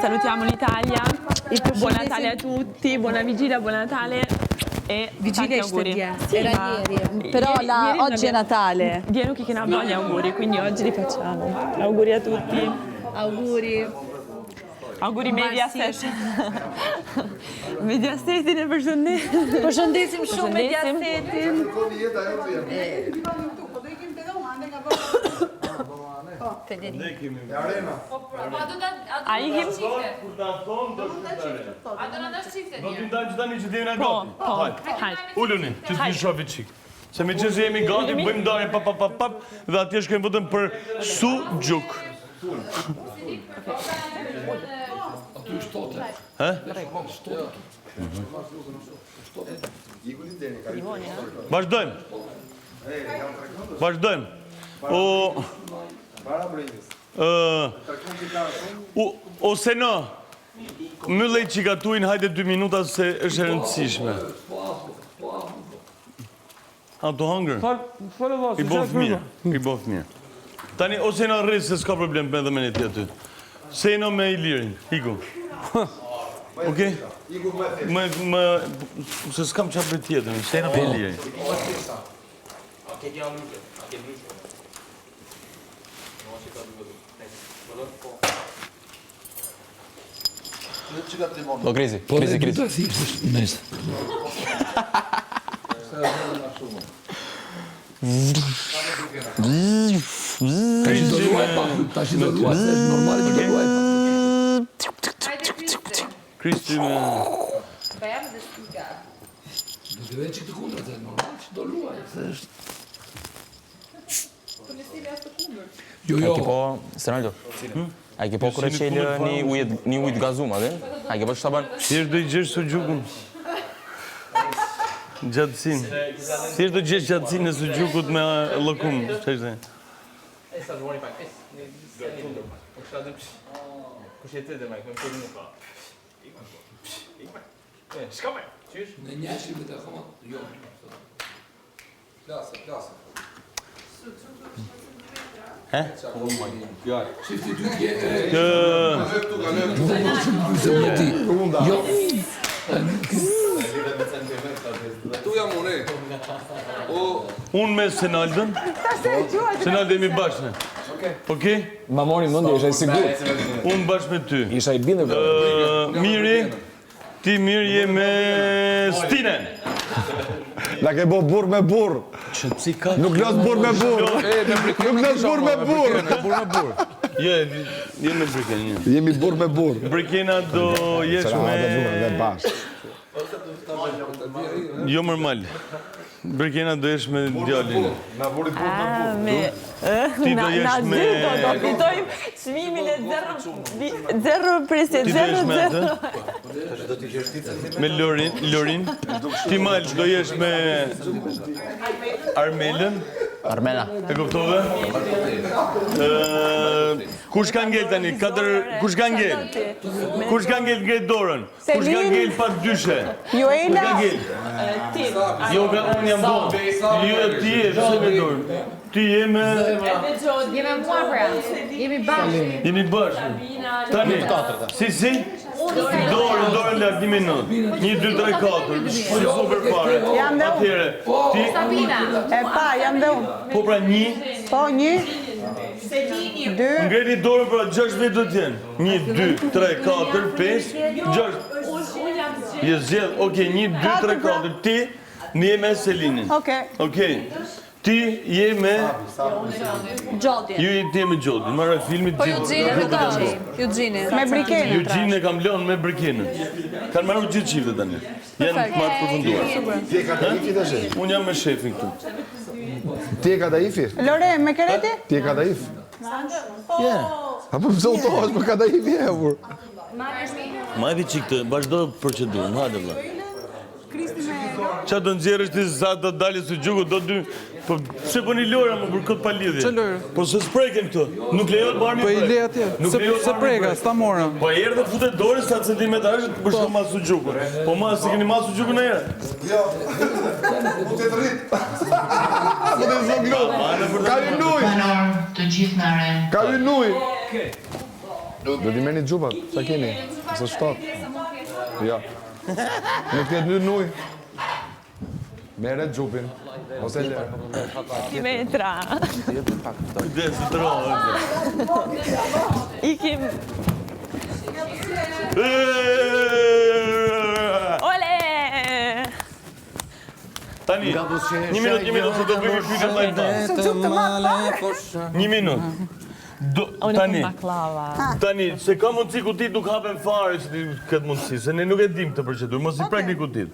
salutiamo l'Italia. Buon Natale a tutti, buona vigilia, buon Natale. E Vigilia auguri. Era ieri, però oggi è Natale. Vieni chi che ne ha voglia auguri, quindi oggi li facciamo. Auguri a tutti. Auguri. Auguri Mediaset. Mediasetin e përshëndesim. Përshëndesim shumë Mediasetin. Federico. A ikim? A do në dash qifte Do një? t'ju ndajmë që tani që t'jemi në gati. Hajde. Ulluni, që t'ju shofi qik. Se me që se jemi gati, bëjmë ndarje pap, dhe atje shkojmë vëtëm për sujuk. Vazhdojmë. Vazhdojmë. Ose në, myllej që gatuin, hajde 2 minuta se është e rëndësishme. A të hangër? I bof mirë, i bof mirë. Tani, ose në rrisë, se s'ka problem me dhe me një tjetë. Se në me Ilirin, iku. Okej? Se s'kam qatë për tjetën, se në me Ilirin. Po, krizi. Kristi me... Bëjam dhe stiga. Do të vetë që të kundra, të normal që do luaj. A ke po, Stenaldo, a ke po kërë qelë një ujtë gazum, a dhe? A ke po që të banë? Thjesht do i gjesh së gjukun. Gjatësin. Thjesht do i gjesh gjatësin e së gjukut me lëkum. Që është dhe? Në njëshri me të akoma, jo. Plasa. Oh my God. Shifti ty t'je... Jo. Tu jam unë, Unë me Senaldën. Senaldë jemi bashkë. Okej? Ma mori mëndi, isha i sigur. Unë bashkë me ty. Isha i binde për... Miri, ti mirë je me Stinen. Na ke bo burr me burr. Nuk los burr me burr. Nuk los burr me burr. Je me Brikena. Jemi burr me burr. Brikena do jesh me... bashkë. Jo normal. Brikena do jesh me djalin. Na vuri burr me burr. Ti do jesh me... Do fitojmë çmimin e 0 presje, Ti do jesh me 0. atë? Me Lorin. Ti mal do jesh me Armelën. Armena. E kuptove? Kush ka ngel tani? Kush ka ngel? Kush ka ngel ngel dorën? Kush ka ngel pak dyshe? Joela. Ti. Jo, unë jam do. Jo, ti je, pse me dorën? Ti je me... Jemi mua pra, jemi bashkë. Jemi bashkë. Tani, si? Dorën lart 1 minutë. 1, 2, 3, 4. Si super fare. Jam dhe unë. Atëhere, ti... Sabina. E pa, jam dhe unë. Po pra 1... Po, 1, 2... Ngreni dorën pra 6 vetë do t'jenë. 1, 2, 3, 4, 5, 6. Je zjedh, okej, 1, 2, 3, 4. Ti, në je me Selinin. Okej. Ti je me... Gjodin. Ju ti je me Gjodin. Marra filmit... Po Eugene me Daci. Eugene. Me Brikenën. Eugene e kam lënë me Brikenën. Kanë marrë gjithë çiftet tani. Janë të marrë përfunduar. Ti e ka Daifi tash? Unë jam me shefin këtu. Ti e ka Daifi? Lore, me kereti? Ti e ka Daifi? Apo pse u tohesh me ka Daifi e vur? Majdi qik të vazhdo procedurën, hajde vëlla. Qa do nxjerrësh ti sa do dalë së gjuku, do dy... Po pse po një lora më për këtë palidhje? Që lorë? Po se s'preken këto. Nuk lejohet barmi Po i prek. le atje. Se preka, s'ta mora. Po erë dhe futet dorën sa centimetrashë të përshko masu gjukën. Po ma se keni masu gjukën e erë? Jo. Po të rrit. Po të zoglo. Ka një nuj. Të gjithë në aren. Ka një nuj. Do t'i merrni xhupat, sa keni? Ose 7? Ja. Nuk ketë në nuj. Merret xhupin. Ose lë. Ti metra. Kujdes të tronë. Ikim. Ole! Tani, një minutë, se do bëjmë pyetje vllajta. Një minutë. Tani, se ka mundësi kutit nuk hapen fare që këtë mundësi, se ne nuk e dim këtë procedurë, mos i prek një kutit.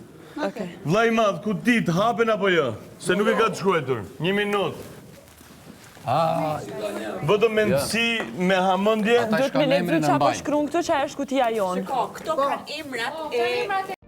Vllai i madh, kutit hapen apo jo? Se nuk e ka të shkruar. Një minutë. Vetëm mendsi me hamendje. Duhet me lexuar çfarë po shkruan këtu që është kutia jon. Këto kanë emrat e